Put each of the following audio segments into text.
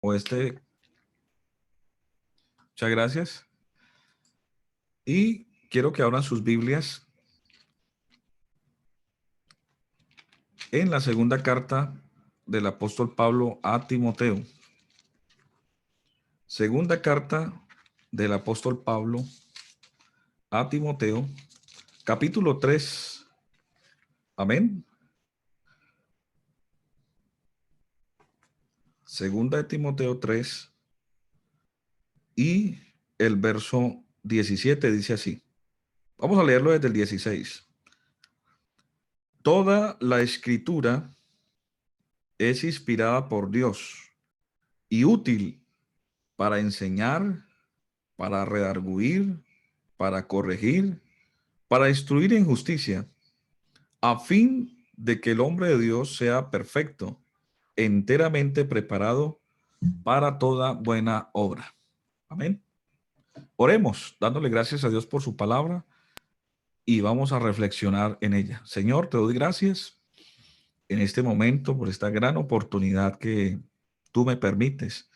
o este. Muchas gracias. Y quiero que abran sus Biblias en la segunda carta del apóstol Pablo a Timoteo. Segunda carta del apóstol Pablo a Timoteo, capítulo 3. Amén. Segunda de Timoteo 3 y el verso 17 dice así. Vamos a leerlo desde el 16. Toda la escritura es inspirada por Dios y útil para enseñar, para redarguir, para corregir, para instruir en justicia, a fin de que el hombre de Dios sea perfecto, enteramente preparado para toda buena obra. Amén. Oremos, dándole gracias a Dios por su palabra y vamos a reflexionar en ella. Señor, te doy gracias en este momento por esta gran oportunidad que tú me permites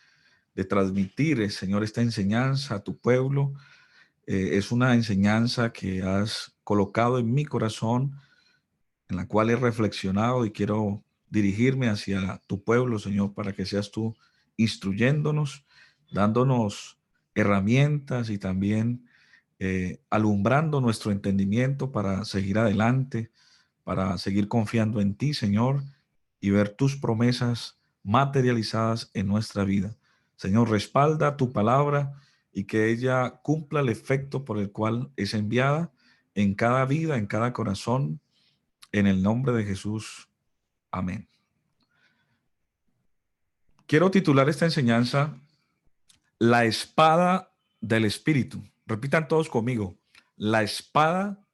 de transmitir, Señor, esta enseñanza a tu pueblo. Es una enseñanza que has colocado en mi corazón, en la cual he reflexionado y quiero dirigirme hacia tu pueblo, Señor, para que seas tú instruyéndonos, dándonos herramientas y también alumbrando nuestro entendimiento para seguir adelante, para seguir confiando en ti, Señor, y ver tus promesas materializadas en nuestra vida. Señor, respalda tu palabra y que ella cumpla el efecto por el cual es enviada en cada vida, en cada corazón, en el nombre de Jesús. Amén. Quiero titular esta enseñanza, La espada del Espíritu. Repitan todos conmigo, la espada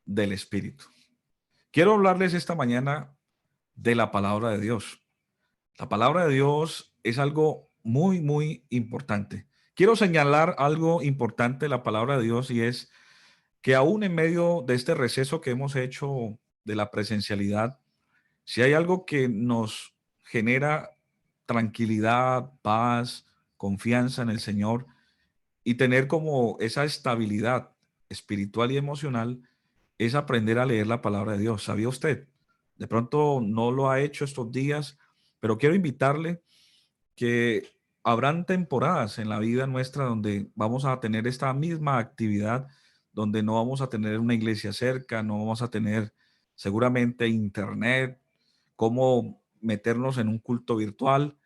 del Espíritu. Quiero hablarles esta mañana de la palabra de Dios. La palabra de Dios es algo muy, muy importante. Quiero señalar algo importante de la palabra de Dios y es que aún en medio de este receso que hemos hecho de la presencialidad, si hay algo que nos genera tranquilidad, paz, confianza en el Señor y tener como esa estabilidad espiritual y emocional, es aprender a leer la palabra de Dios. ¿Sabía usted? De pronto no lo ha hecho estos días, pero quiero invitarle que habrán temporadas en la vida nuestra donde vamos a tener esta misma actividad, donde no vamos a tener una iglesia cerca, no vamos a tener seguramente internet, cómo meternos en un culto virtual.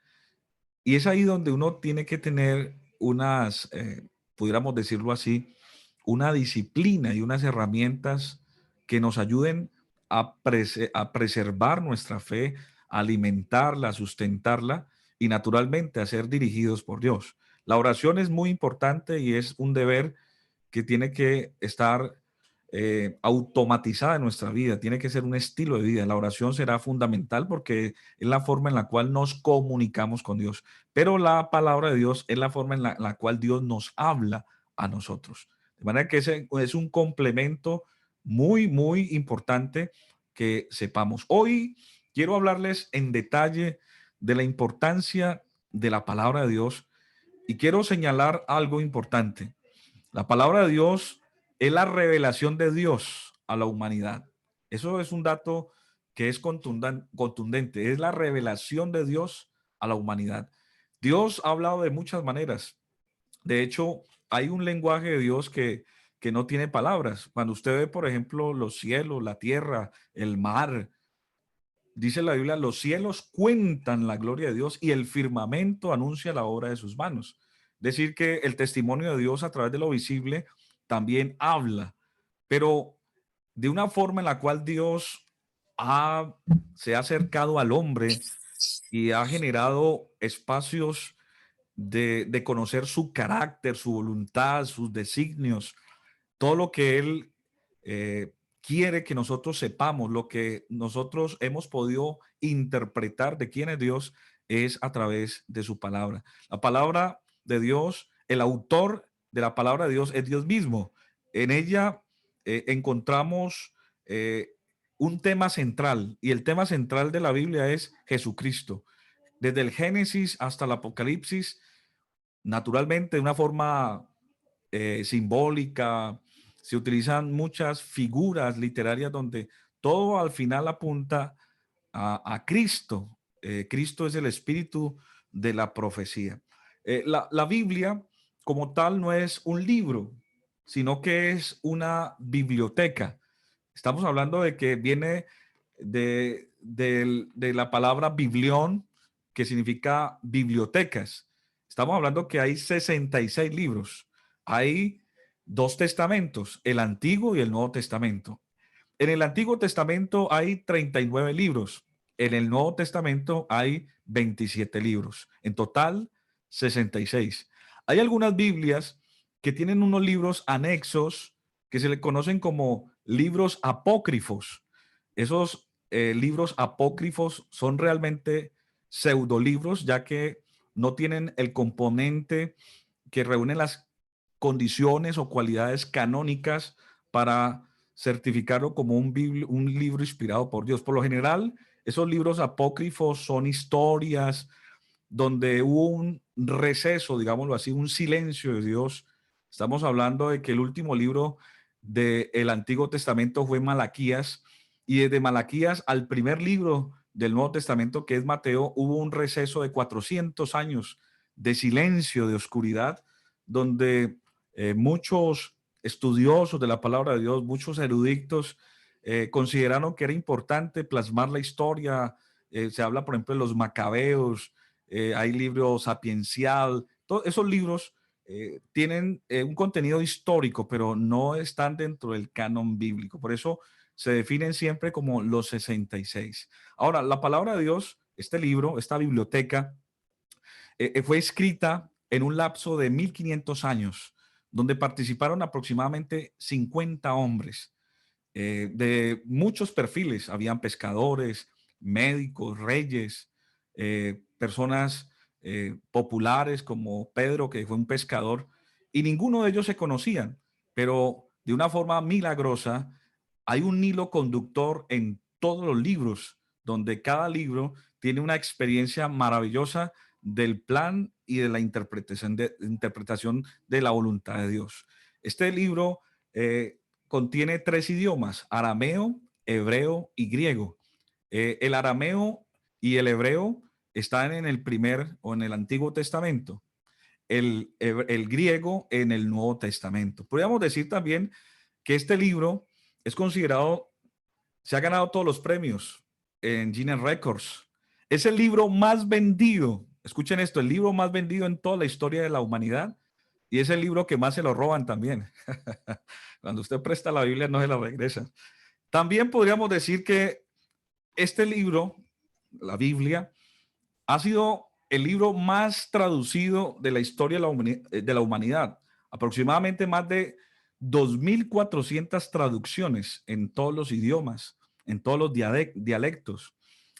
Y es ahí donde uno tiene que tener unas, pudiéramos decirlo así, una disciplina y unas herramientas que nos ayuden a preservar nuestra fe, a alimentarla, a sustentarla y naturalmente a ser dirigidos por Dios. La oración es muy importante y es un deber que tiene que estar automatizada en nuestra vida, tiene que ser un estilo de vida. La oración será fundamental porque es la forma en la cual nos comunicamos con Dios, pero la palabra de Dios es la forma en la cual Dios nos habla a nosotros. De manera que ese es un complemento muy, muy importante que sepamos. Hoy quiero hablarles en detalle de la importancia de la palabra de Dios y quiero señalar algo importante. La palabra de Dios es la revelación de Dios a la humanidad. Eso es un dato que es contundente. Es la revelación de Dios a la humanidad. Dios ha hablado de muchas maneras. De hecho, hay un lenguaje de Dios que no tiene palabras. Cuando usted ve, por ejemplo, los cielos, la tierra, el mar, dice la Biblia, los cielos cuentan la gloria de Dios y el firmamento anuncia la obra de sus manos. Es decir, que el testimonio de Dios a través de lo visible también habla, pero de una forma en la cual Dios se ha acercado al hombre y ha generado espacios de conocer su carácter, su voluntad, sus designios, todo lo que Él quiere que nosotros sepamos, lo que nosotros hemos podido interpretar de quién es Dios, es a través de su palabra. La palabra de Dios, el autor de la palabra de Dios es Dios mismo. En ella encontramos un tema central y el tema central de la Biblia es Jesucristo. desde el Génesis hasta el Apocalipsis, naturalmente de una forma simbólica, se utilizan muchas figuras literarias donde todo al final apunta a Cristo. Cristo es el espíritu de la profecía. La Biblia como tal no es un libro, sino que es una biblioteca. Estamos hablando de que viene de la palabra biblión, que significa bibliotecas. Estamos hablando que hay 66 libros. Hay dos testamentos, el Antiguo y el Nuevo Testamento. En el Antiguo Testamento hay 39 libros. En el Nuevo Testamento hay 27 libros. En total, 66. Hay algunas Biblias que tienen unos libros anexos que se le conocen como libros apócrifos. Esos libros apócrifos son realmente pseudolibros, ya que no tienen el componente que reúne las condiciones o cualidades canónicas para certificarlo como un libro inspirado por Dios. Por lo general, esos libros apócrifos son historias donde hubo un receso, digámoslo así, un silencio de Dios. Estamos hablando de que el último libro del Antiguo Testamento fue Malaquías, y desde Malaquías al primer libro del Nuevo Testamento, que es Mateo, hubo un receso de 400 años de silencio, de oscuridad, donde muchos estudiosos de la palabra de Dios, muchos eruditos, consideraron que era importante plasmar la historia. Se habla, por ejemplo, de los macabeos, hay libros sapiencial, todos esos libros tienen un contenido histórico, pero no están dentro del canon bíblico. Por eso se definen siempre como los 66. Ahora, la palabra de Dios, este libro, esta biblioteca, fue escrita en un lapso de 1500 años, donde participaron aproximadamente 50 hombres de muchos perfiles. Habían pescadores, médicos, reyes, personas populares como Pedro, que fue un pescador, y ninguno de ellos se conocían, pero de una forma milagrosa hay un hilo conductor en todos los libros, donde cada libro tiene una experiencia maravillosa del plan y de la interpretación de la voluntad de Dios. Este libro contiene tres idiomas: arameo, hebreo y griego. El arameo y el hebreo están en el primer o en el Antiguo Testamento, el griego en el Nuevo Testamento. Podríamos decir también que este libro es considerado, se ha ganado todos los premios en Guinness Records. Es el libro más vendido, escuchen esto, el libro más vendido en toda la historia de la humanidad, y es el libro que más se lo roban también. Cuando usted presta la Biblia no se la regresa. También podríamos decir que este libro, la Biblia, ha sido el libro más traducido de la historia de la humanidad. Aproximadamente más de 2400 traducciones en todos los idiomas, en todos los dialectos.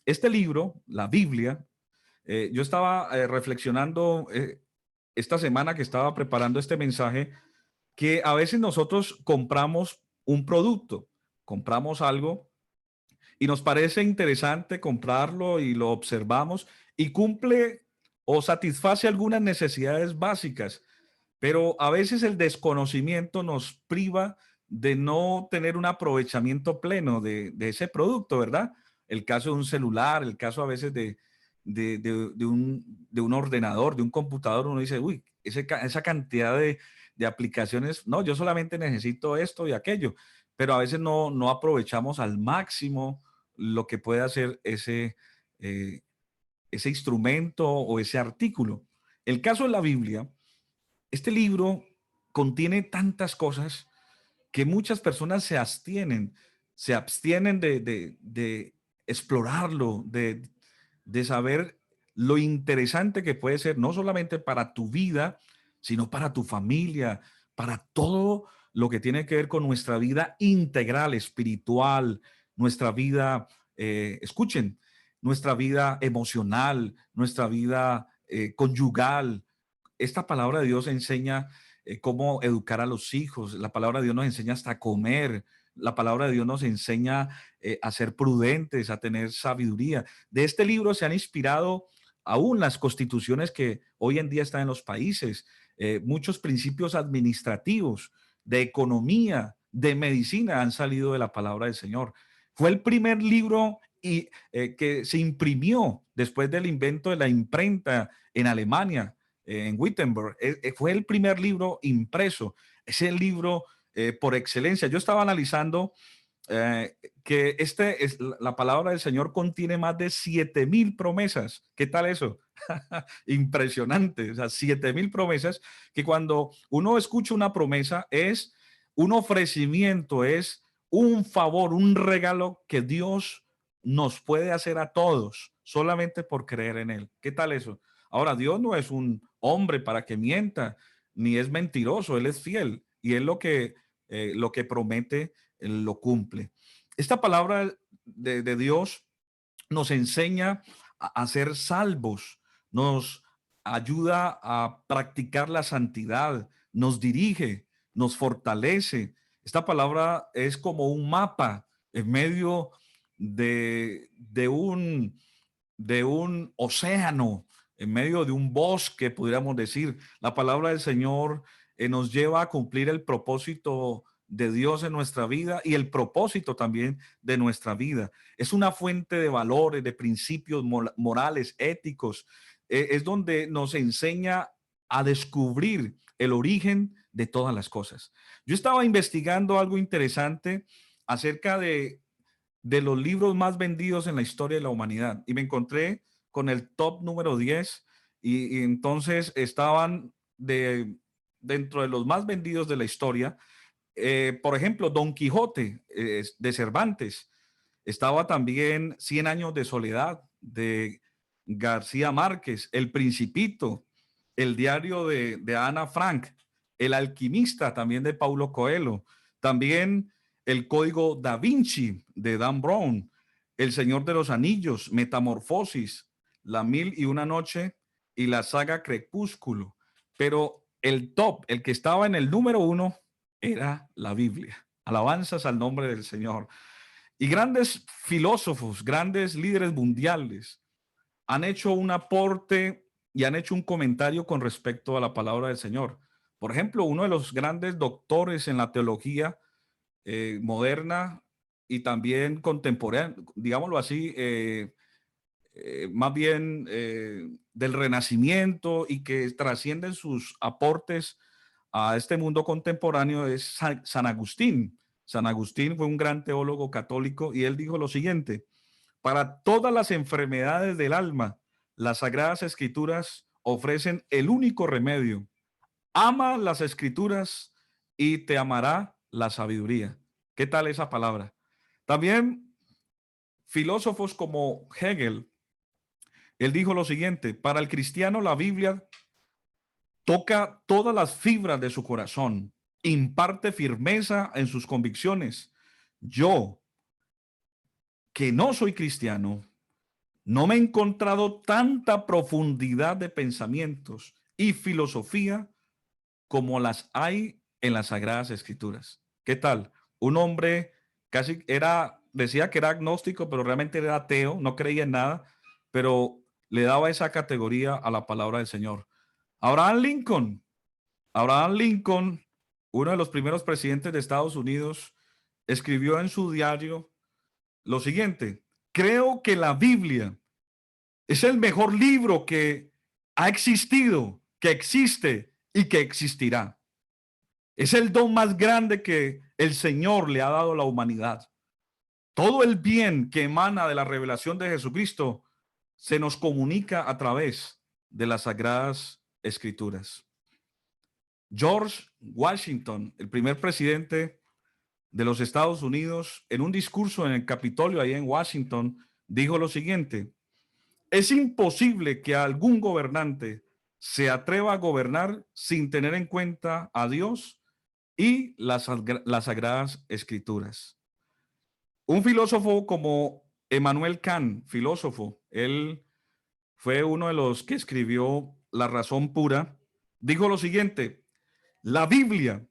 Este libro, la Biblia, yo estaba reflexionando esta semana que estaba preparando este mensaje, que a veces nosotros compramos un producto, compramos algo y nos parece interesante comprarlo y lo observamos y cumple o satisface algunas necesidades básicas, pero a veces el desconocimiento nos priva de no tener un aprovechamiento pleno de ese producto, ¿verdad? El caso de un celular, el caso a veces de un ordenador, de un computador, uno dice, uy, esa cantidad de aplicaciones, no, yo solamente necesito esto y aquello, pero a veces no aprovechamos al máximo lo que puede hacer eh, ese instrumento o ese artículo. El caso de la Biblia, este libro contiene tantas cosas que muchas personas se abstienen de explorarlo, de saber lo interesante que puede ser, no solamente para tu vida, sino para tu familia, para todo lo que tiene que ver con nuestra vida integral, espiritual, nuestra vida, escuchen, nuestra vida emocional, nuestra vida conyugal. Esta palabra de Dios enseña cómo educar a los hijos. La palabra de Dios nos enseña hasta a comer. La palabra de Dios nos enseña a ser prudentes, a tener sabiduría. De este libro se han inspirado aún las constituciones que hoy en día están en los países, muchos principios administrativos, de economía, de medicina han salido de la palabra del Señor. Fue el primer libro que se imprimió después del invento de la imprenta en Alemania, en Wittenberg. Fue el primer libro impreso. Es el libro por excelencia. Yo estaba analizando que la palabra del Señor contiene más de 7,000 promesas. ¿Qué tal eso? Impresionante. O sea, 7,000 promesas que cuando uno escucha una promesa es un ofrecimiento, es un favor, un regalo que Dios nos puede hacer a todos solamente por creer en Él. ¿Qué tal eso? Ahora, Dios no es un hombre para que mienta, ni es mentiroso, Él es fiel y Él lo que promete él lo cumple. Esta palabra de Dios nos enseña a ser salvos, nos ayuda a practicar la santidad, nos dirige, nos fortalece. Esta palabra es como un mapa en medio de de un océano, en medio de un bosque, pudiéramos decir. La palabra del Señor nos lleva a cumplir el propósito de Dios en nuestra vida y el propósito también de nuestra vida. Es una fuente de valores, de principios morales, éticos. Es donde nos enseña a descubrir el origen de todas las cosas. Yo estaba investigando algo interesante acerca de los libros más vendidos en la historia de la humanidad y me encontré con el top número 10 y entonces estaban dentro de los más vendidos de la historia. Por ejemplo, Don Quijote de Cervantes. Estaba también Cien años de soledad de García Márquez, El Principito, el diario de Ana Frank, El Alquimista también de Paulo Coelho, también El Código Da Vinci de Dan Brown, El Señor de los Anillos, Metamorfosis, La Mil y una Noche y la saga Crepúsculo. Pero el top, el que estaba en el número uno, era la Biblia. Alabanzas al nombre del Señor. Y grandes filósofos, grandes líderes mundiales han hecho un aporte y han hecho un comentario con respecto a la palabra del Señor. Por ejemplo, uno de los grandes doctores en la teología moderna y también contemporánea, digámoslo así, más bien del Renacimiento y que trascienden sus aportes a este mundo contemporáneo es San Agustín. San Agustín fue un gran teólogo católico y él dijo lo siguiente: para todas las enfermedades del alma, las Sagradas Escrituras ofrecen el único remedio. Ama las Escrituras y te amará la sabiduría. ¿Qué tal esa palabra? También filósofos como Hegel, él dijo lo siguiente: para el cristiano la Biblia toca todas las fibras de su corazón, imparte firmeza en sus convicciones. Yo, que no soy cristiano, no me he encontrado tanta profundidad de pensamientos y filosofía como las hay en las Sagradas Escrituras. ¿Qué tal? Un hombre casi decía que era agnóstico, pero realmente era ateo, no creía en nada, pero le daba esa categoría a la palabra del Señor. Abraham Lincoln, Abraham Lincoln, uno de los primeros presidentes de Estados Unidos, escribió en su diario lo siguiente: creo que la Biblia es el mejor libro que ha existido, que existe y que existirá. Es el don más grande que el Señor le ha dado a la humanidad. Todo el bien que emana de la revelación de Jesucristo se nos comunica a través de las Sagradas Escrituras. George Washington, el primer presidente de los Estados Unidos, en un discurso en el Capitolio, ahí en Washington, dijo lo siguiente: es imposible que algún gobernante se atreva a gobernar sin tener en cuenta a Dios y las Sagradas Escrituras. Un filósofo como Emmanuel Kant, filósofo, él fue uno de los que escribió La Razón Pura, dijo lo siguiente: la Biblia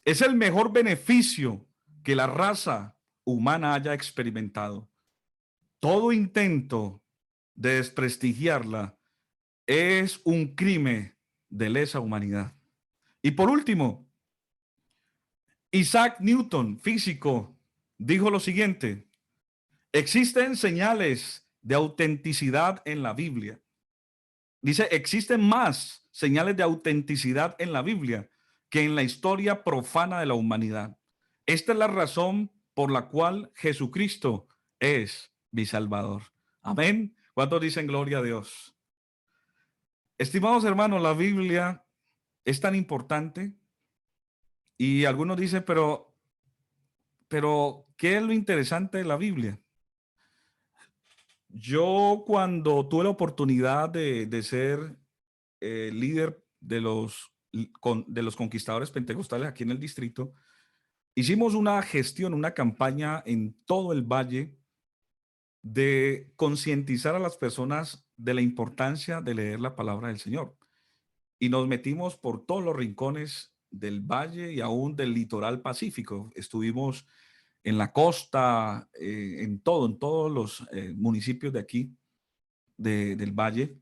es el mejor beneficio que la raza humana haya experimentado. Todo intento de desprestigiarla es un crimen de lesa humanidad. Y por último, Isaac Newton, físico, dijo lo siguiente: existen señales de autenticidad en la Biblia. Dice, existen más señales de autenticidad en la Biblia que en la historia profana de la humanidad. Esta es la razón por la cual Jesucristo es mi Salvador. Amén. ¿Cuántos dicen gloria a Dios? Estimados hermanos, la Biblia es tan importante y algunos dicen, pero ¿qué es lo interesante de la Biblia? Yo cuando tuve la oportunidad de ser líder de los conquistadores pentecostales aquí en el distrito, hicimos una gestión, una campaña en todo el valle de concientizar a las personas de la importancia de leer la palabra del Señor. Y nos metimos por todos los rincones del valle y aún del litoral pacífico. Estuvimos en la costa, en todos los municipios de aquí, del valle.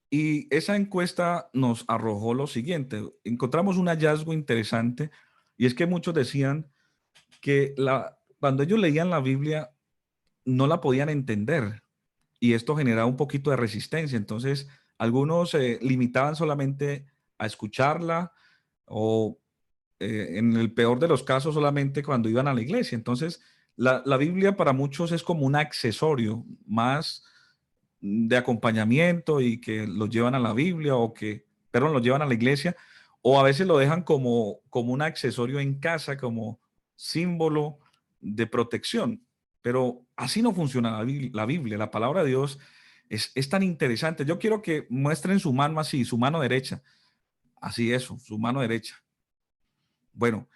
Y esa encuesta nos arrojó lo siguiente. Encontramos un hallazgo interesante y es que muchos decían que cuando ellos leían la Biblia no la podían entender y esto generaba un poquito de resistencia. Entonces, algunos se limitaban solamente a escucharla o en el peor de los casos solamente cuando iban a la iglesia. Entonces, la Biblia para muchos es como un accesorio más de acompañamiento y que los llevan a la Biblia perdón, los llevan a la iglesia o a veces lo dejan como un accesorio en casa, como símbolo de protección. Pero así no funciona la Biblia. La palabra de Dios es tan interesante. Yo quiero que muestren su mano así, su mano derecha. Así eso, su mano derecha. Bueno,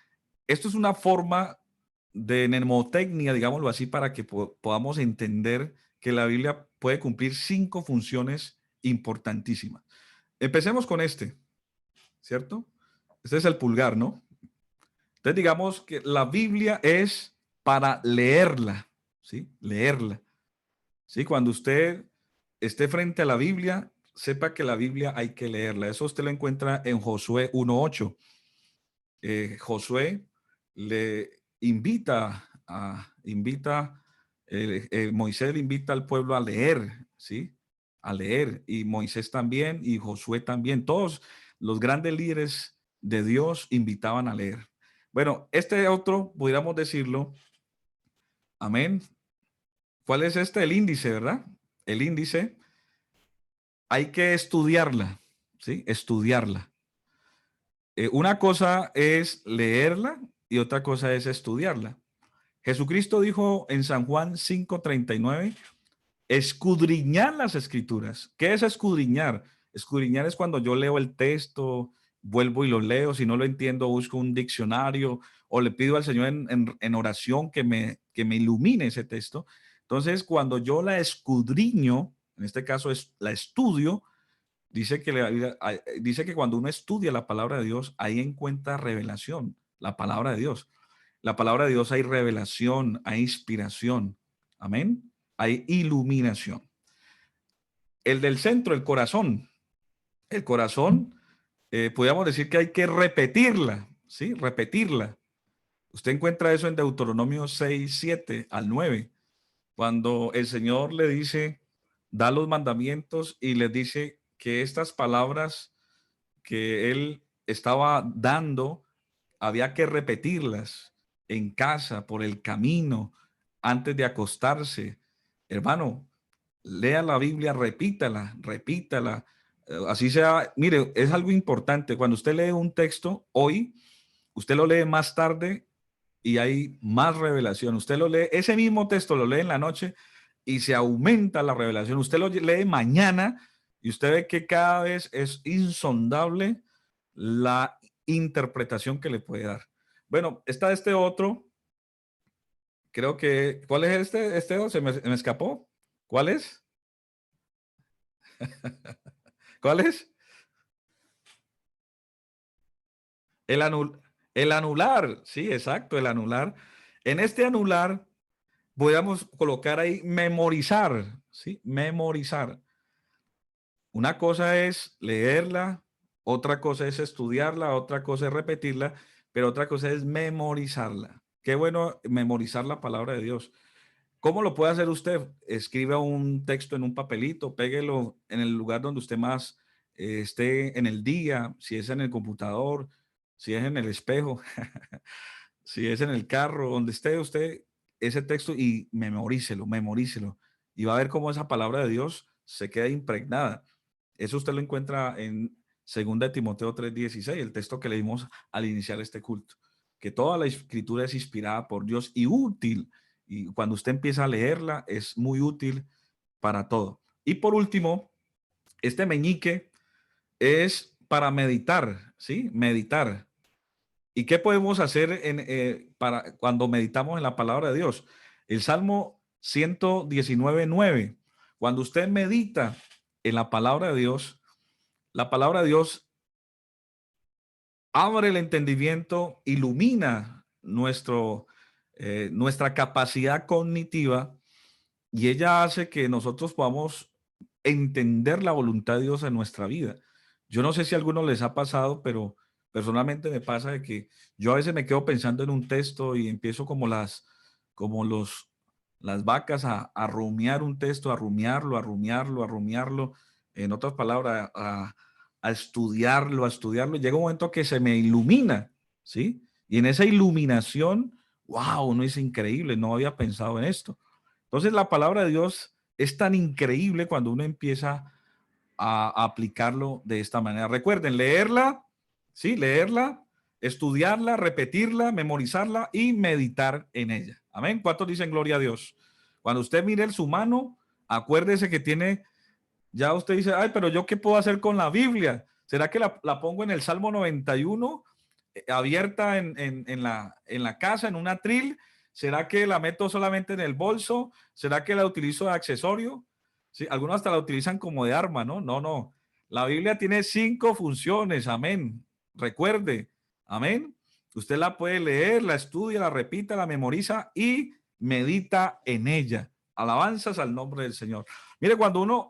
esto es una forma de mnemotecnia, digámoslo así, para que podamos entender que la Biblia puede cumplir 5 funciones importantísimas. Empecemos con este, ¿cierto? Este es el pulgar, ¿no? Entonces digamos que la Biblia es para leerla, ¿sí? Leerla. ¿Sí? Cuando usted esté frente a la Biblia, sepa que la Biblia hay que leerla. Eso usted lo encuentra en Josué 1:8. Josué le Moisés le invita al pueblo a leer, ¿sí? A leer. Y Moisés también, y Josué también. Todos los grandes líderes de Dios invitaban a leer. Bueno, este otro, pudiéramos decirlo, amén. ¿Cuál es este? El índice, ¿verdad? El índice, hay que estudiarla, ¿sí? Estudiarla. Una cosa es leerla y otra cosa es estudiarla. Jesucristo dijo en San Juan 5:39, escudriñar las escrituras. ¿Qué es escudriñar? Escudriñar es cuando yo leo el texto, vuelvo y lo leo, si no lo entiendo, busco un diccionario o le pido al Señor en oración que me ilumine ese texto. Entonces, cuando yo la escudriño, en este caso es la estudio, dice que cuando uno estudia la palabra de Dios, ahí encuentra revelación, la palabra de Dios. La palabra de Dios hay revelación, hay inspiración. Amén. Hay iluminación. El del centro, el corazón. El corazón, podríamos decir que hay que repetirla, ¿sí? Repetirla. Usted encuentra eso en Deuteronomio 6:7 al 9, cuando el Señor le dice, da los mandamientos y les dice que estas palabras que él estaba dando, había que repetirlas en casa, por el camino, antes de acostarse. Hermano, lea la Biblia, repítala, repítala. Así sea, mire, es algo importante. Cuando usted lee un texto hoy, usted lo lee más tarde y hay más revelación. Usted lo lee, ese mismo texto lo lee en la noche y se aumenta la revelación. Usted lo lee mañana y usted ve que cada vez es insondable la interpretación que le puede dar. Bueno, está este otro, creo que, ¿cuál es este otro? Se me escapó. ¿Cuál es? ¿Cuál es? El, el anular, sí, exacto, el anular. En este anular, podríamos colocar ahí memorizar, ¿sí? Memorizar. Una cosa es leerla, otra cosa es estudiarla, otra cosa es repetirla, pero otra cosa es memorizarla. Qué bueno memorizar la palabra de Dios. ¿Cómo lo puede hacer usted? Escriba un texto en un papelito, péguelo en el lugar donde usted más esté en el día, si es en el computador, si es en el espejo, si es en el carro, donde esté usted ese texto y memorícelo, memorícelo. Y va a ver cómo esa palabra de Dios se queda impregnada. Eso usted lo encuentra en 2 Timoteo 3:16, el texto que leímos al iniciar este culto, que toda la escritura es inspirada por Dios y útil. Y cuando usted empieza a leerla, es muy útil para todo. Y por último, este meñique es para meditar, ¿sí? Meditar. ¿Y qué podemos hacer para cuando meditamos en la palabra de Dios? El Salmo 119:9. Cuando usted medita en la palabra de Dios abre el entendimiento, ilumina nuestra capacidad cognitiva y ella hace que nosotros podamos entender la voluntad de Dios en nuestra vida. Yo no sé si a algunos les ha pasado, pero personalmente me pasa de que yo a veces me quedo pensando en un texto y empiezo como las vacas a rumiar un texto, a rumiarlo, a rumiarlo, a rumiarlo. En otras palabras, a estudiarlo, a estudiarlo. Llega un momento que se me ilumina, ¿sí? Y en esa iluminación, wow, no es increíble, no había pensado en esto. Entonces la palabra de Dios es tan increíble cuando uno empieza a aplicarlo de esta manera. Recuerden, leerla, sí, leerla, estudiarla, repetirla, memorizarla y meditar en ella. Amén. ¿Cuántos dicen gloria a Dios? Cuando usted mire su mano, acuérdese que tiene, ya usted dice, ay, pero yo qué puedo hacer con la Biblia. ¿Será que la pongo en el Salmo 91, abierta en la casa, en un atril? ¿Será que la meto solamente en el bolso? ¿Será que la utilizo de accesorio? Sí, algunos hasta la utilizan como de arma, ¿no? No, no. La Biblia tiene 5 funciones, amén. Recuerde, amén. Usted la puede leer, la estudia, la repita, la memoriza y medita en ella. Alabanzas al nombre del Señor. Mire,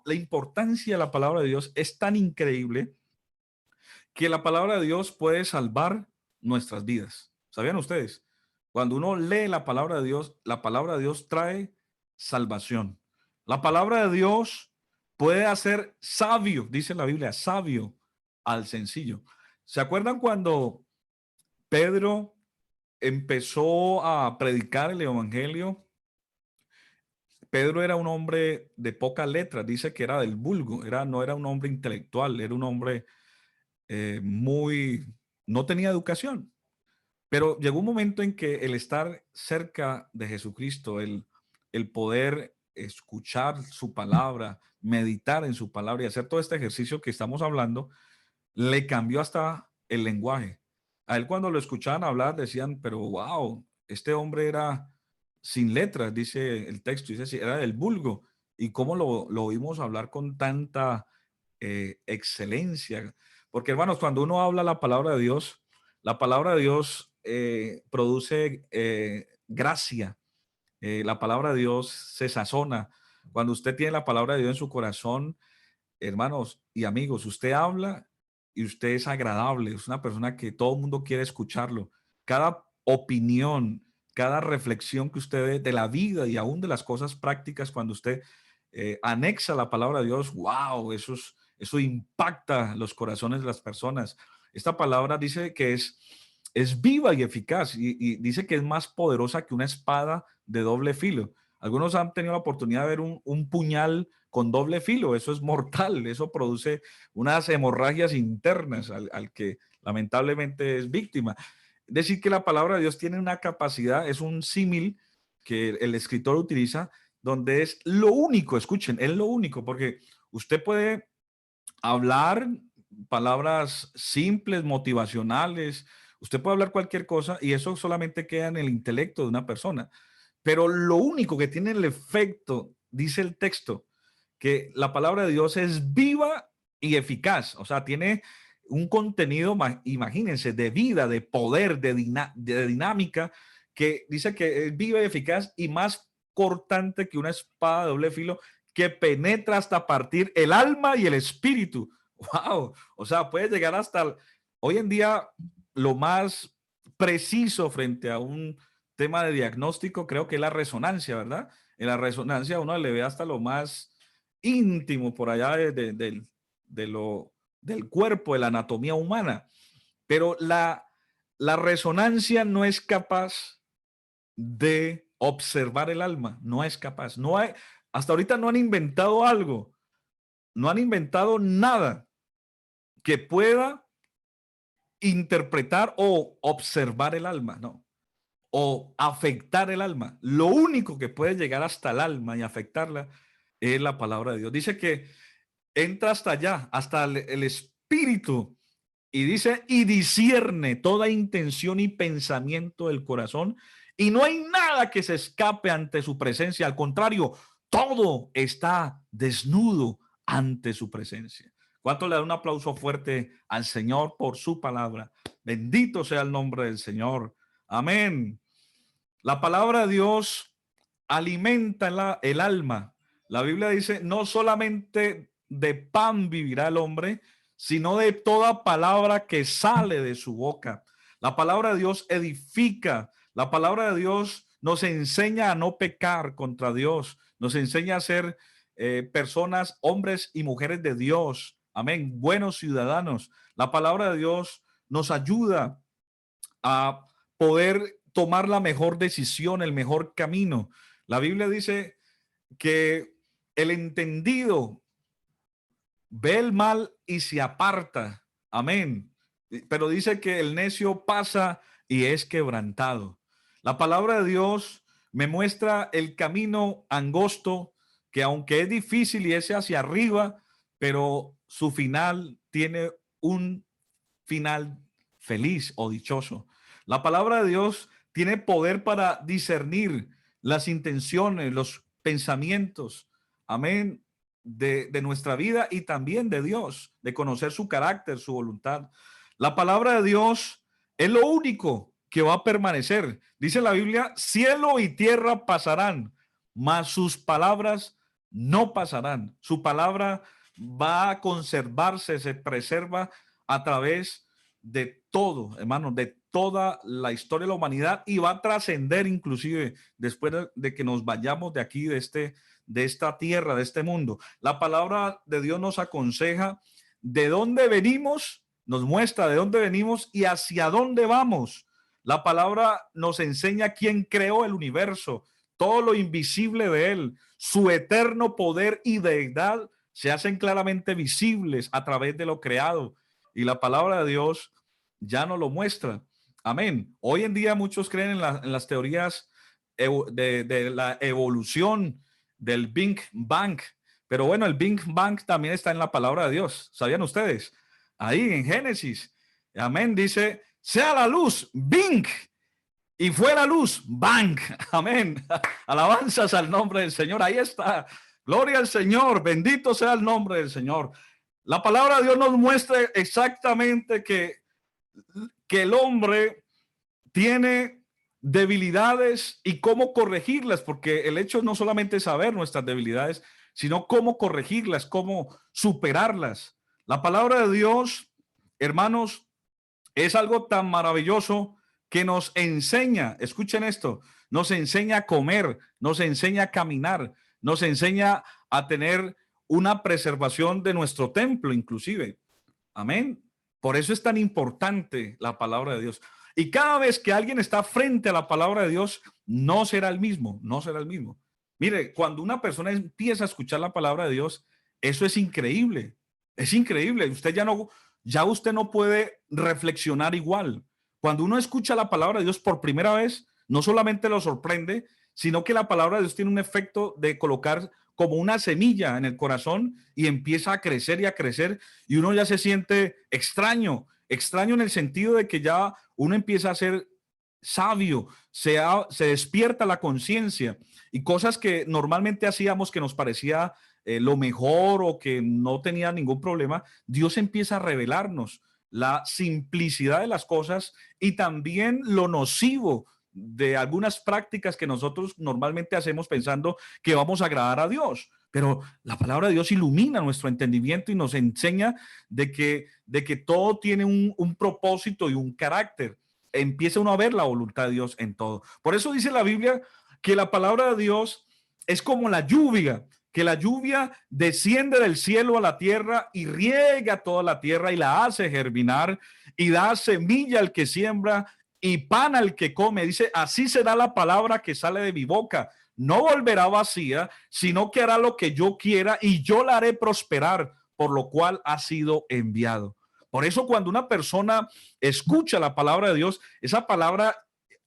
la importancia de la palabra de Dios es tan increíble que la palabra de Dios puede salvar nuestras vidas. ¿Sabían ustedes? Cuando uno lee la palabra de Dios trae salvación. La palabra de Dios puede hacer sabio, dice la Biblia, sabio al sencillo. ¿Se acuerdan cuando Pedro empezó a predicar el evangelio? Pedro era un hombre de pocas letras, dice que era del vulgo, no era un hombre intelectual, era un hombre muy, no tenía educación. Pero llegó un momento en que el estar cerca de Jesucristo, el poder escuchar su palabra, meditar en su palabra y hacer todo este ejercicio que estamos hablando, le cambió hasta el lenguaje. A él cuando lo escuchaban hablar decían, pero wow, este hombre era sin letras, dice el texto, dice, sí, era del vulgo. ¿Y cómo lo oímos hablar con tanta excelencia? Porque hermanos, cuando uno habla la palabra de Dios produce gracia. La palabra de Dios se sazona. Cuando usted tiene la palabra de Dios en su corazón, hermanos y amigos, usted habla y usted es agradable, es una persona que todo el mundo quiere escucharlo. Cada opinión, cada reflexión que usted dé de la vida y aún de las cosas prácticas, cuando usted anexa la palabra de Dios, wow, eso impacta los corazones de las personas. Esta palabra dice que es viva y eficaz y dice que es más poderosa que una espada de doble filo. Algunos han tenido la oportunidad de ver un puñal con doble filo, eso es mortal, eso produce unas hemorragias internas al que lamentablemente es víctima. Decir que la palabra de Dios tiene una capacidad, es un símil que el escritor utiliza, donde es lo único, escuchen, es lo único, porque usted puede hablar palabras simples, motivacionales, usted puede hablar cualquier cosa y eso solamente queda en el intelecto de una persona. Pero lo único que tiene el efecto, dice el texto, que la palabra de Dios es viva y eficaz, o sea, tiene un contenido, imagínense, de vida, de poder, de dinámica, que dice que es viva y eficaz y más cortante que una espada de doble filo que penetra hasta partir el alma y el espíritu. Wow, o sea, puede llegar hasta hoy en día lo más preciso frente a un tema de diagnóstico, creo que es la resonancia, ¿verdad? En la resonancia uno le ve hasta lo más íntimo por allá del cuerpo, de la anatomía humana, pero la resonancia no es capaz de observar el alma, no es capaz, no hay, hasta ahorita no han inventado algo, no han inventado nada que pueda interpretar o observar el alma, no, o afectar el alma. Lo único que puede llegar hasta el alma y afectarla es la palabra de Dios. Dice que entra hasta allá, hasta el espíritu, y dice, y discierne toda intención y pensamiento del corazón, y no hay nada que se escape ante su presencia. Al contrario, todo está desnudo ante su presencia. ¿Cuánto le da un aplauso fuerte al Señor por su palabra? Bendito sea el nombre del Señor. Amén. La palabra de Dios alimenta el alma. La Biblia dice, no solamente de pan vivirá el hombre, sino de toda palabra que sale de su boca. La palabra de Dios edifica. La palabra de Dios nos enseña a no pecar contra Dios. Nos enseña a ser personas, hombres y mujeres de Dios. Amén. Buenos ciudadanos. La palabra de Dios nos ayuda a poder tomar la mejor decisión, el mejor camino. La Biblia dice que el entendido ve el mal y se aparta. Amén. Pero dice que el necio pasa y es quebrantado. La palabra de Dios me muestra el camino angosto, que aunque es difícil y es hacia arriba, pero su final tiene un final feliz o dichoso. La palabra de Dios tiene poder para discernir las intenciones, los pensamientos, amén, de nuestra vida y también de Dios, de conocer su carácter, su voluntad. La palabra de Dios es lo único que va a permanecer. Dice la Biblia, cielo y tierra pasarán, mas sus palabras no pasarán. Su palabra va a conservarse, se preserva a través de todo, hermano, de toda la historia de la humanidad y va a trascender inclusive después de que nos vayamos de aquí, de esta tierra, de este mundo. La palabra de Dios nos aconseja de dónde venimos, nos muestra de dónde venimos y hacia dónde vamos. La palabra nos enseña quién creó el universo, todo lo invisible de él, su eterno poder y deidad se hacen claramente visibles a través de lo creado. Y la palabra de Dios ya nos lo muestra. Amén. Hoy en día muchos creen en las teorías de la evolución del Big Bang. Pero bueno, el Big Bang también está en la palabra de Dios. ¿Sabían ustedes? Ahí en Génesis. Amén. Dice, sea la luz, Bing. Y fue la luz, bang. Amén. Alabanzas al nombre del Señor. Ahí está. Gloria al Señor. Bendito sea el nombre del Señor. La palabra de Dios nos muestra exactamente que el hombre tiene debilidades y cómo corregirlas, porque el hecho no solamente saber nuestras debilidades, sino cómo corregirlas, cómo superarlas. La palabra de Dios, hermanos, es algo tan maravilloso que nos enseña, escuchen esto, nos enseña a comer, nos enseña a caminar, nos enseña a tener una preservación de nuestro templo inclusive. Amén. Por eso es tan importante la palabra de Dios. Y cada vez que alguien está frente a la palabra de Dios, no será el mismo, no será el mismo. Mire, cuando una persona empieza a escuchar la palabra de Dios, eso es increíble. Es increíble. Ya usted no puede reflexionar igual. Cuando uno escucha la palabra de Dios por primera vez, no solamente lo sorprende, sino que la palabra de Dios tiene un efecto de colocar como una semilla en el corazón y empieza a crecer y uno ya se siente extraño en el sentido de que ya uno empieza a ser sabio, se despierta la conciencia y cosas que normalmente hacíamos que nos parecía lo mejor o que no tenía ningún problema, Dios empieza a revelarnos la simplicidad de las cosas y también lo nocivo de algunas prácticas que nosotros normalmente hacemos pensando que vamos a agradar a Dios. Pero la palabra de Dios ilumina nuestro entendimiento y nos enseña de que todo tiene un propósito y un carácter. Empieza uno a ver la voluntad de Dios en todo. Por eso dice la Biblia que la palabra de Dios es como la lluvia, que la lluvia desciende del cielo a la tierra y riega toda la tierra y la hace germinar y da semilla al que siembra y pan al que come. Dice, así será la palabra que sale de mi boca. No volverá vacía, sino que hará lo que yo quiera y yo la haré prosperar, por lo cual ha sido enviado. Por eso cuando una persona escucha la palabra de Dios, esa palabra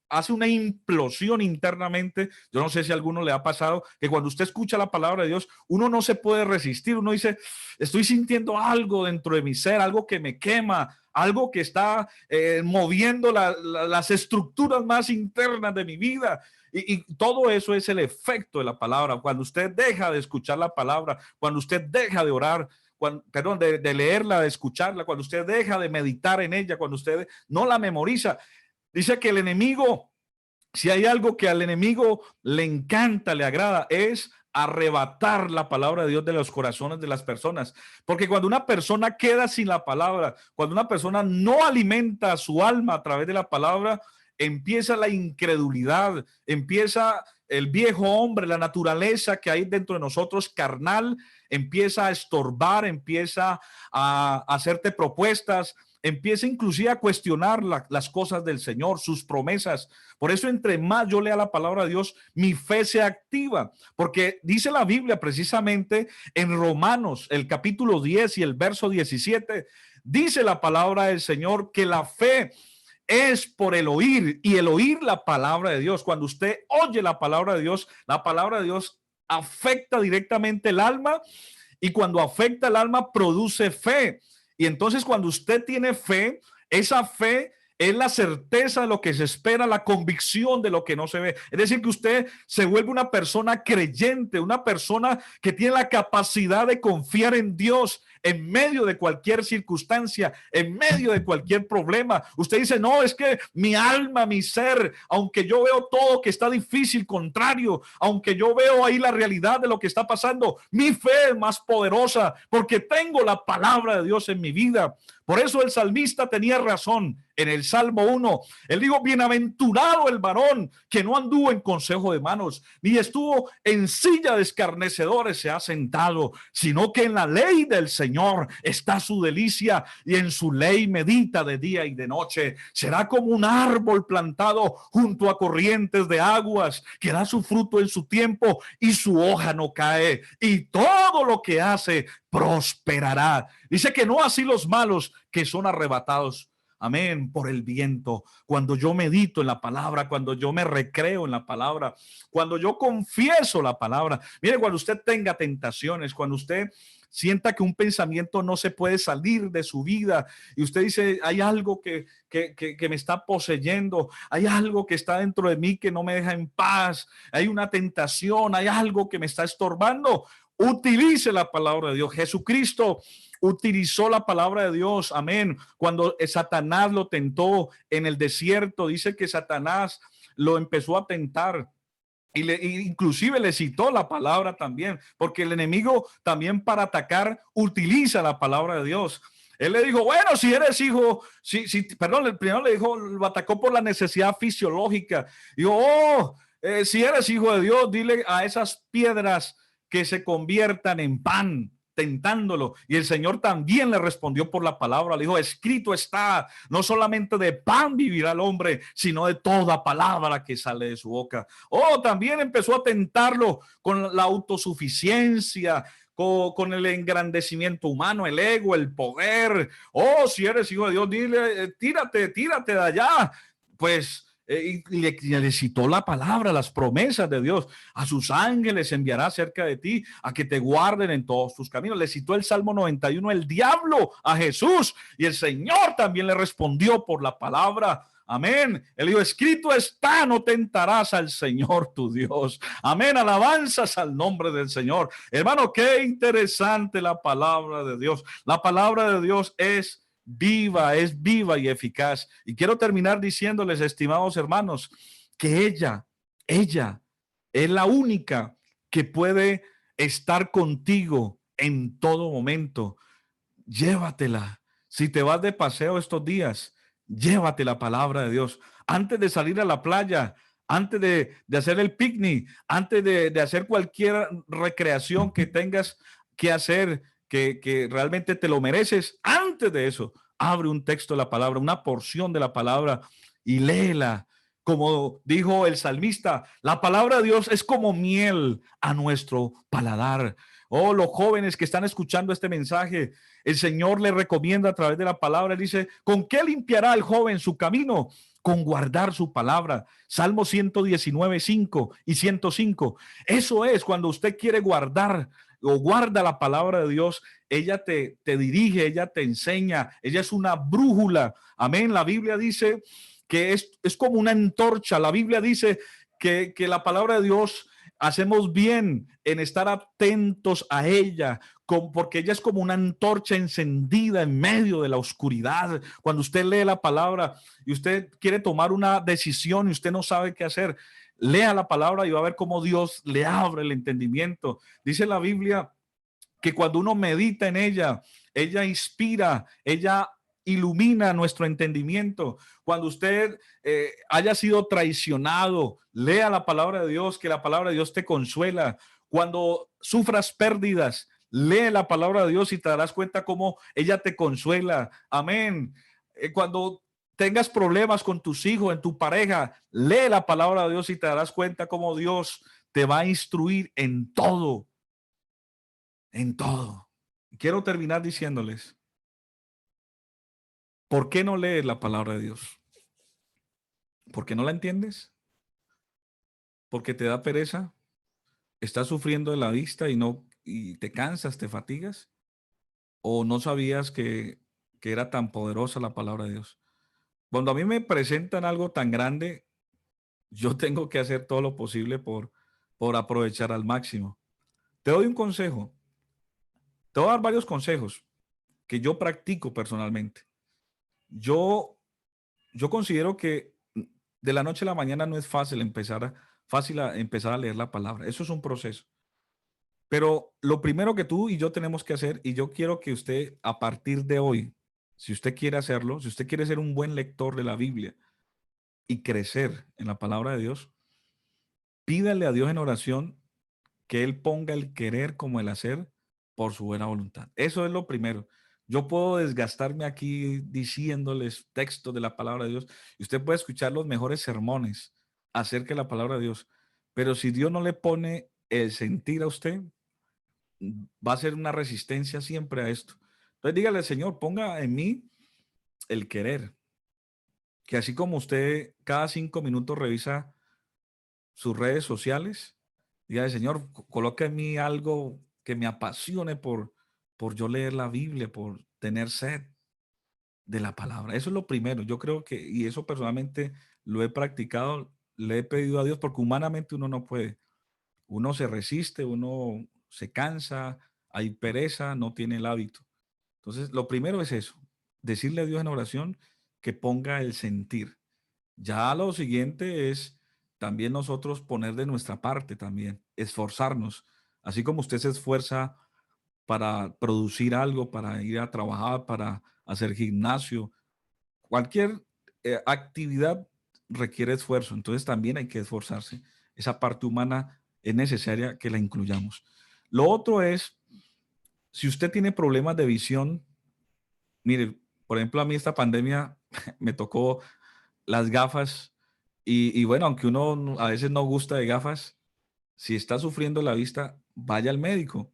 hace una implosión internamente. Yo no sé si a alguno le ha pasado que cuando usted escucha la palabra de Dios, uno no se puede resistir. Uno dice, estoy sintiendo algo dentro de mi ser, algo que me quema, algo que está moviendo las estructuras más internas de mi vida. Y todo eso es el efecto de la palabra. Cuando usted deja de escuchar la palabra, cuando usted deja de orar, perdón, de leerla, de escucharla, cuando usted deja de meditar en ella, cuando usted no la memoriza, dice que el enemigo, si hay algo que al enemigo le encanta, le agrada, es arrebatar la palabra de Dios de los corazones de las personas. Porque cuando una persona queda sin la palabra, cuando una persona no alimenta su alma a través de la palabra, empieza la incredulidad, empieza el viejo hombre, la naturaleza que hay dentro de nosotros carnal, empieza a estorbar, empieza a hacerte propuestas, empieza inclusive a cuestionar las cosas del Señor, sus promesas. Por eso, entre más yo lea la palabra de Dios, mi fe se activa, porque dice la Biblia precisamente en Romanos, el capítulo 10 y el verso 17, dice la palabra del Señor que la fe es por el oír y el oír la palabra de Dios. Cuando usted oye la palabra de Dios, la palabra de Dios afecta directamente el alma y cuando afecta el alma produce fe. Y entonces cuando usted tiene fe, esa fe es la certeza de lo que se espera, la convicción de lo que no se ve. Es decir, que usted se vuelve una persona creyente, una persona que tiene la capacidad de confiar en Dios en medio de cualquier circunstancia, en medio de cualquier problema. Usted dice, no, es que mi alma, mi ser, aunque yo veo todo que está difícil, contrario, aunque yo veo ahí la realidad de lo que está pasando, mi fe es más poderosa porque tengo la palabra de Dios en mi vida. Por eso el salmista tenía razón en el Salmo 1. Él dijo, bienaventurado el varón que no anduvo en consejo de manos, ni estuvo en silla de escarnecedores se ha sentado, sino que en la ley del Señor está su delicia y en su ley medita de día y de noche. Será como un árbol plantado junto a corrientes de aguas, que da su fruto en su tiempo y su hoja no cae, y todo lo que hace prosperará. Dice que no así los malos, que son arrebatados, amén, por el viento. Cuando yo medito en la palabra, cuando yo me recreo en la palabra, cuando yo confieso la palabra. Mire, cuando usted tenga tentaciones, cuando usted sienta que un pensamiento no se puede salir de su vida y usted dice, hay algo que me está poseyendo, hay algo que está dentro de mí que no me deja en paz, hay una tentación, hay algo que me está estorbando, utilice la palabra de Dios. Jesucristo utilizó la palabra de Dios, amén. Cuando Satanás lo tentó en el desierto, dice que Satanás lo empezó a tentar. Inclusive le citó la palabra también, porque el enemigo también para atacar utiliza la palabra de Dios. Él le dijo, bueno, si eres hijo, perdón, el primero le dijo, lo atacó por la necesidad fisiológica. Dijo, si eres hijo de Dios, dile a esas piedras que se conviertan en pan, tentándolo. Y el Señor también le respondió por la palabra. Le dijo, escrito está, no solamente de pan vivirá el hombre, sino de toda palabra que sale de su boca. También empezó a tentarlo con la autosuficiencia, con el engrandecimiento humano, el ego, el poder. Si eres hijo de Dios, dile, tírate de allá. Pues y le citó la palabra, las promesas de Dios. A sus ángeles enviará cerca de ti a que te guarden en todos tus caminos. Le citó el Salmo 91, el diablo a Jesús, y el Señor también le respondió por la palabra. Amén. Él dijo, escrito está, no tentarás al Señor tu Dios. Amén. Alabanzas al nombre del Señor. Hermano, qué interesante la palabra de Dios. La palabra de Dios es viva y eficaz. Y quiero terminar diciéndoles, estimados hermanos, que ella es la única que puede estar contigo en todo momento. Llévatela. Si te vas de paseo estos días, llévate la palabra de Dios. Antes de salir a la playa, antes de hacer el picnic, antes de hacer cualquier recreación que tengas que hacer, que realmente te lo mereces, antes de eso, abre un texto de la palabra, una porción de la palabra y léela. Como dijo el salmista, la palabra de Dios es como miel a nuestro paladar. Oh, los jóvenes que están escuchando este mensaje, el Señor le recomienda a través de la palabra, dice, ¿con qué limpiará el joven su camino? Con guardar su palabra. Salmo 119, 5 y 105. Eso es cuando usted quiere guardar o guarda la palabra de Dios, ella te dirige, ella te enseña, ella es una brújula. Amén. La Biblia dice que es como una antorcha. La Biblia dice que la palabra de Dios hacemos bien en estar atentos a ella, porque ella es como una antorcha encendida en medio de la oscuridad. Cuando usted lee la palabra y usted quiere tomar una decisión y usted no sabe qué hacer, lea la palabra y va a ver cómo Dios le abre el entendimiento. Dice la Biblia que cuando uno medita en ella, ella inspira, ella ilumina nuestro entendimiento. Cuando usted haya sido traicionado, lea la palabra de Dios, que la palabra de Dios te consuela. Cuando sufras pérdidas, lee la palabra de Dios y te darás cuenta cómo ella te consuela. Amén. Cuando tengas problemas con tus hijos, en tu pareja, lee la palabra de Dios y te darás cuenta cómo Dios te va a instruir en todo, en todo. Quiero terminar diciéndoles, ¿por qué no lees la palabra de Dios? ¿Por qué no la entiendes? ¿Porque te da pereza? ¿Estás sufriendo de la vista y te cansas, te fatigas? ¿O no sabías que era tan poderosa la palabra de Dios? Cuando a mí me presentan algo tan grande, yo tengo que hacer todo lo posible por aprovechar al máximo. Te doy un consejo. Te voy a dar varios consejos que yo practico personalmente. Yo, yo considero que de la noche a la mañana no es fácil empezar a leer la palabra. Eso es un proceso. Pero lo primero que tú y yo tenemos que hacer, y yo quiero que usted a partir de hoy, si usted quiere hacerlo, si usted quiere ser un buen lector de la Biblia y crecer en la palabra de Dios, pídale a Dios en oración que Él ponga el querer como el hacer por su buena voluntad. Eso es lo primero. Yo puedo desgastarme aquí diciéndoles textos de la palabra de Dios y usted puede escuchar los mejores sermones acerca de la palabra de Dios, pero si Dios no le pone el sentir a usted, va a ser una resistencia siempre a esto. Entonces dígale, Señor, ponga en mí el querer, que así como usted cada 5 minutos revisa sus redes sociales, dígale, Señor, coloca en mí algo que me apasione por yo leer la Biblia, por tener sed de la palabra. Eso es lo primero. Yo creo que, y eso personalmente lo he practicado, le he pedido a Dios, porque humanamente uno no puede. Uno se resiste, uno se cansa, hay pereza, no tiene el hábito. Entonces, lo primero es eso, decirle a Dios en oración que ponga el sentir. Ya lo siguiente es también nosotros poner de nuestra parte también, esforzarnos. Así como usted se esfuerza para producir algo, para ir a trabajar, para hacer gimnasio, cualquier actividad requiere esfuerzo. Entonces también hay que esforzarse. Esa parte humana es necesaria que la incluyamos. Lo otro es, si usted tiene problemas de visión, mire, por ejemplo, a mí esta pandemia me tocó las gafas y bueno, aunque uno a veces no gusta de gafas, si está sufriendo la vista, vaya al médico,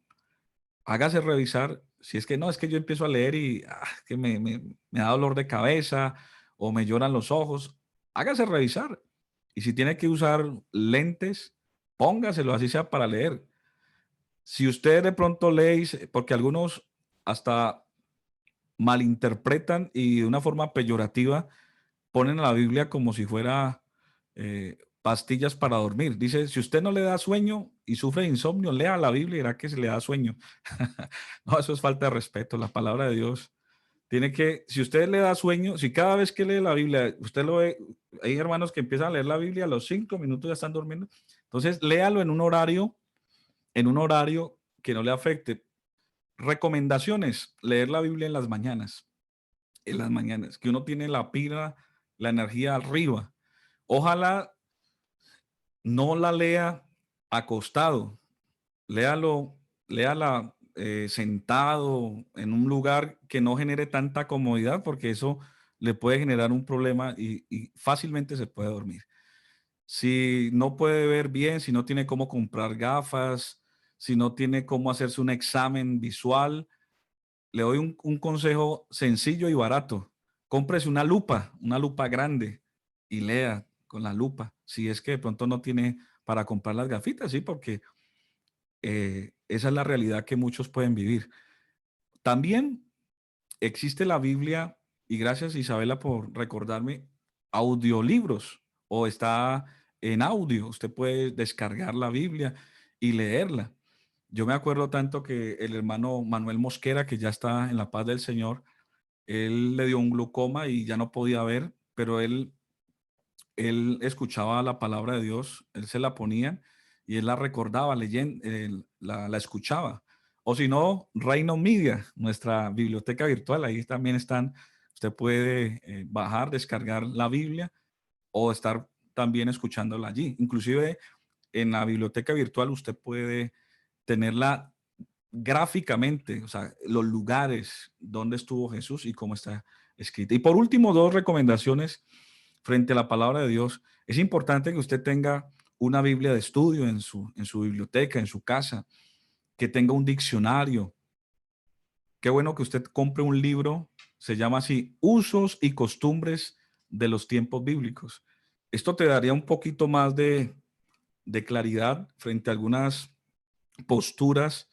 hágase revisar. Si es que no, es que yo empiezo a leer y que me da dolor de cabeza o me lloran los ojos, hágase revisar. Y si tiene que usar lentes, póngaselo, así sea para leer. Si usted de pronto lee, porque algunos hasta malinterpretan y de una forma peyorativa ponen a la Biblia como si fuera pastillas para dormir. Dice, si usted no le da sueño y sufre de insomnio, lea la Biblia y verá que se le da sueño. No, eso es falta de respeto. La palabra de Dios tiene que, si usted le da sueño, si cada vez que lee la Biblia, usted lo ve, hay hermanos que empiezan a leer la Biblia a los 5 minutos ya están durmiendo. Entonces, léalo en un horario en un horario que no le afecte. Recomendaciones, leer la Biblia en las mañanas, que uno tiene la pila, la energía arriba. Ojalá no la lea acostado, léalo, léala sentado en un lugar que no genere tanta comodidad, porque eso le puede generar un problema y fácilmente se puede dormir. Si no puede ver bien, si no tiene cómo comprar gafas, si no tiene cómo hacerse un examen visual, le doy un consejo sencillo y barato. Cómprese una lupa grande y lea con la lupa. Si es que de pronto no tiene para comprar las gafitas, sí, porque esa es la realidad que muchos pueden vivir. También existe la Biblia, y gracias Isabela por recordarme, audiolibros o está en audio. Usted puede descargar la Biblia y leerla. Yo me acuerdo tanto que el hermano Manuel Mosquera, que ya está en la paz del Señor, él le dio un glaucoma y ya no podía ver, pero él escuchaba la palabra de Dios, él se la ponía y él la recordaba, leyendo, la escuchaba. O si no, Reino Media, nuestra biblioteca virtual, ahí también están, usted puede bajar, descargar la Biblia o estar también escuchándola allí. Inclusive en la biblioteca virtual usted puede tenerla gráficamente, o sea, los lugares donde estuvo Jesús y cómo está escrita. Y por último, dos recomendaciones frente a la palabra de Dios. Es importante que usted tenga una Biblia de estudio en su biblioteca, en su casa, que tenga un diccionario. Qué bueno que usted compre un libro, se llama así, Usos y Costumbres de los Tiempos Bíblicos. Esto te daría un poquito más de claridad frente a algunas posturas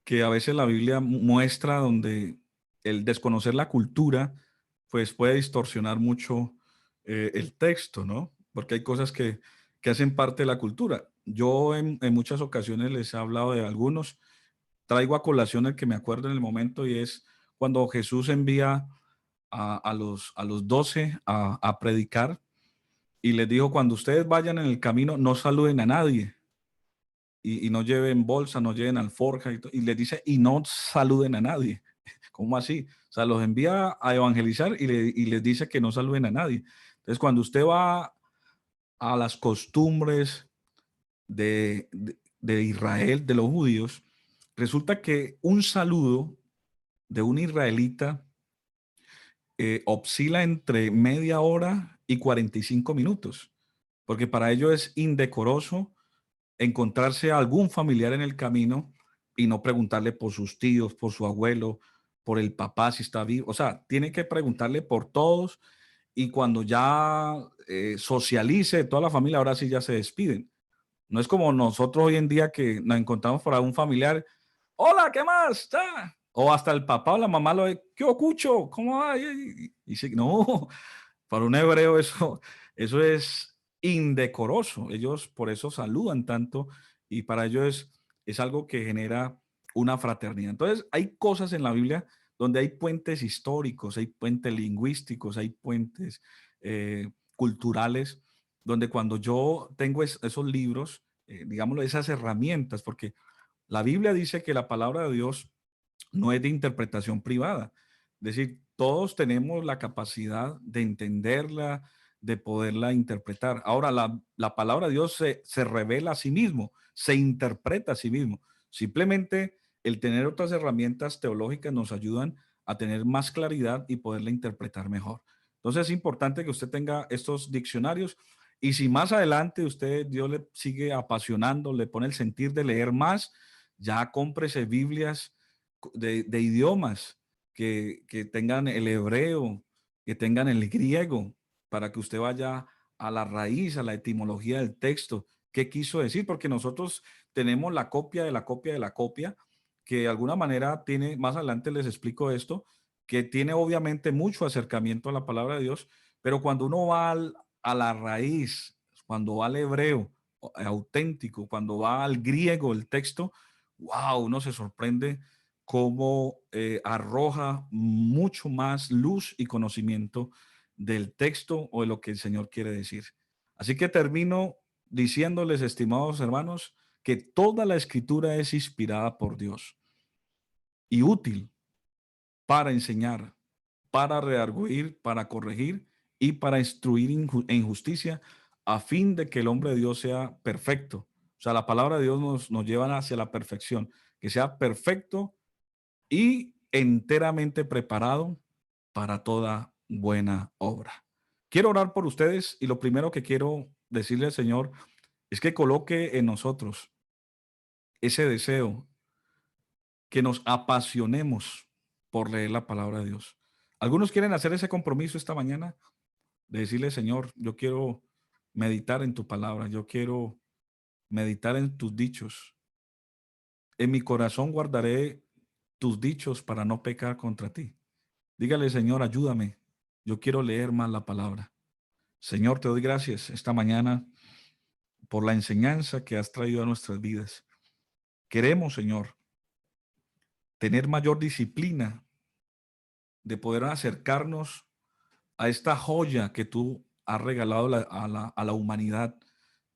que a veces la Biblia muestra donde el desconocer la cultura, pues puede distorsionar mucho el texto, ¿no? Porque hay cosas que hacen parte de la cultura. Yo en muchas ocasiones les he hablado de algunos, traigo a colación el que me acuerdo en el momento y es cuando Jesús envía a los 12 a predicar y les dijo, cuando ustedes vayan en el camino, no saluden a nadie y no lleven bolsa, no lleven alforja y les dice, y no saluden a nadie. ¿Cómo así? O sea, los envía a evangelizar y les dice que no saluden a nadie. Entonces, cuando usted va a las costumbres de Israel, de los judíos, resulta que un saludo de un israelita oscila entre media hora y 45 minutos, porque para ellos es indecoroso encontrarse a algún familiar en el camino y no preguntarle por sus tíos, por su abuelo, por el papá si está vivo. O sea, tiene que preguntarle por todos y cuando ya socialice toda la familia, ahora sí ya se despiden. No es como nosotros hoy en día que nos encontramos por algún familiar. Hola, ¿qué más? ¿Ya? O hasta el papá o la mamá lo ve, ¿qué ocucho? ¿Cómo va? Y sí, no, para un hebreo eso es indecoroso. Ellos por eso saludan tanto y para ellos es algo que genera una fraternidad. Entonces, hay cosas en la Biblia donde hay puentes históricos, hay puentes lingüísticos, hay puentes culturales, donde cuando yo tengo esos libros, digámoslo, esas herramientas, porque la Biblia dice que la palabra de Dios no es de interpretación privada. Es decir, todos tenemos la capacidad de entenderla, de poderla interpretar. Ahora, la palabra de Dios se revela a sí mismo, se interpreta a sí mismo. Simplemente el tener otras herramientas teológicas nos ayudan a tener más claridad y poderla interpretar mejor. Entonces es importante que usted tenga estos diccionarios y si más adelante usted, Dios le sigue apasionando, le pone el sentir de leer más, ya cómprese Biblias de idiomas que tengan el hebreo, que tengan el griego, para que usted vaya a la raíz, a la etimología del texto, qué quiso decir, porque nosotros tenemos la copia de la copia de la copia, que de alguna manera tiene, más adelante les explico esto, que tiene obviamente mucho acercamiento a la palabra de Dios, pero cuando uno va a la raíz, cuando va al hebreo auténtico, cuando va al griego el texto, wow, uno se sorprende cómo arroja mucho más luz y conocimiento del texto o de lo que el Señor quiere decir. Así que termino diciéndoles, estimados hermanos, que toda la escritura es inspirada por Dios y útil para enseñar, para redarguir, para corregir y para instruir en justicia, a fin de que el hombre de Dios sea perfecto. O sea, la palabra de Dios nos lleva hacia la perfección, que sea perfecto y enteramente preparado para toda buena obra. Quiero orar por ustedes y lo primero que quiero decirle al Señor es que coloque en nosotros ese deseo, que nos apasionemos por leer la palabra de Dios. Algunos quieren hacer ese compromiso esta mañana de decirle, Señor, yo quiero meditar en tu palabra, yo quiero meditar en tus dichos. En mi corazón guardaré tus dichos para no pecar contra ti. Dígale, Señor, ayúdame. Yo quiero leer más la palabra. Señor, te doy gracias esta mañana por la enseñanza que has traído a nuestras vidas. Queremos, Señor, tener mayor disciplina de poder acercarnos a esta joya que tú has regalado a la humanidad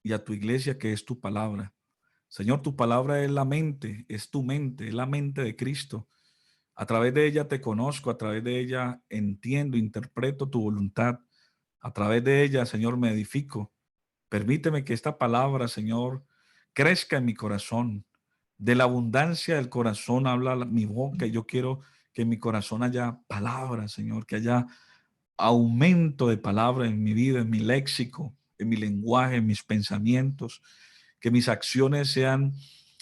y a tu iglesia, que es tu palabra. Señor, tu palabra es la mente, es tu mente, es la mente de Cristo. A través de ella te conozco, a través de ella entiendo, interpreto tu voluntad. A través de ella, Señor, me edifico. Permíteme que esta palabra, Señor, crezca en mi corazón. De la abundancia del corazón habla mi boca. Y yo quiero que en mi corazón haya palabras, Señor, que haya aumento de palabra en mi vida, en mi léxico, en mi lenguaje, en mis pensamientos, que mis acciones sean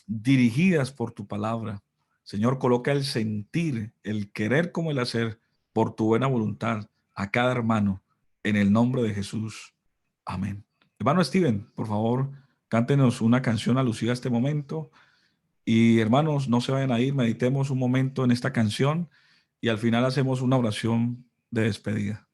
dirigidas por tu palabra. Señor, coloca el sentir, el querer como el hacer por tu buena voluntad a cada hermano, en el nombre de Jesús. Amén. Hermano Steven, por favor, cántenos una canción alusiva a este momento. Y hermanos, no se vayan a ir, meditemos un momento en esta canción y al final hacemos una oración de despedida.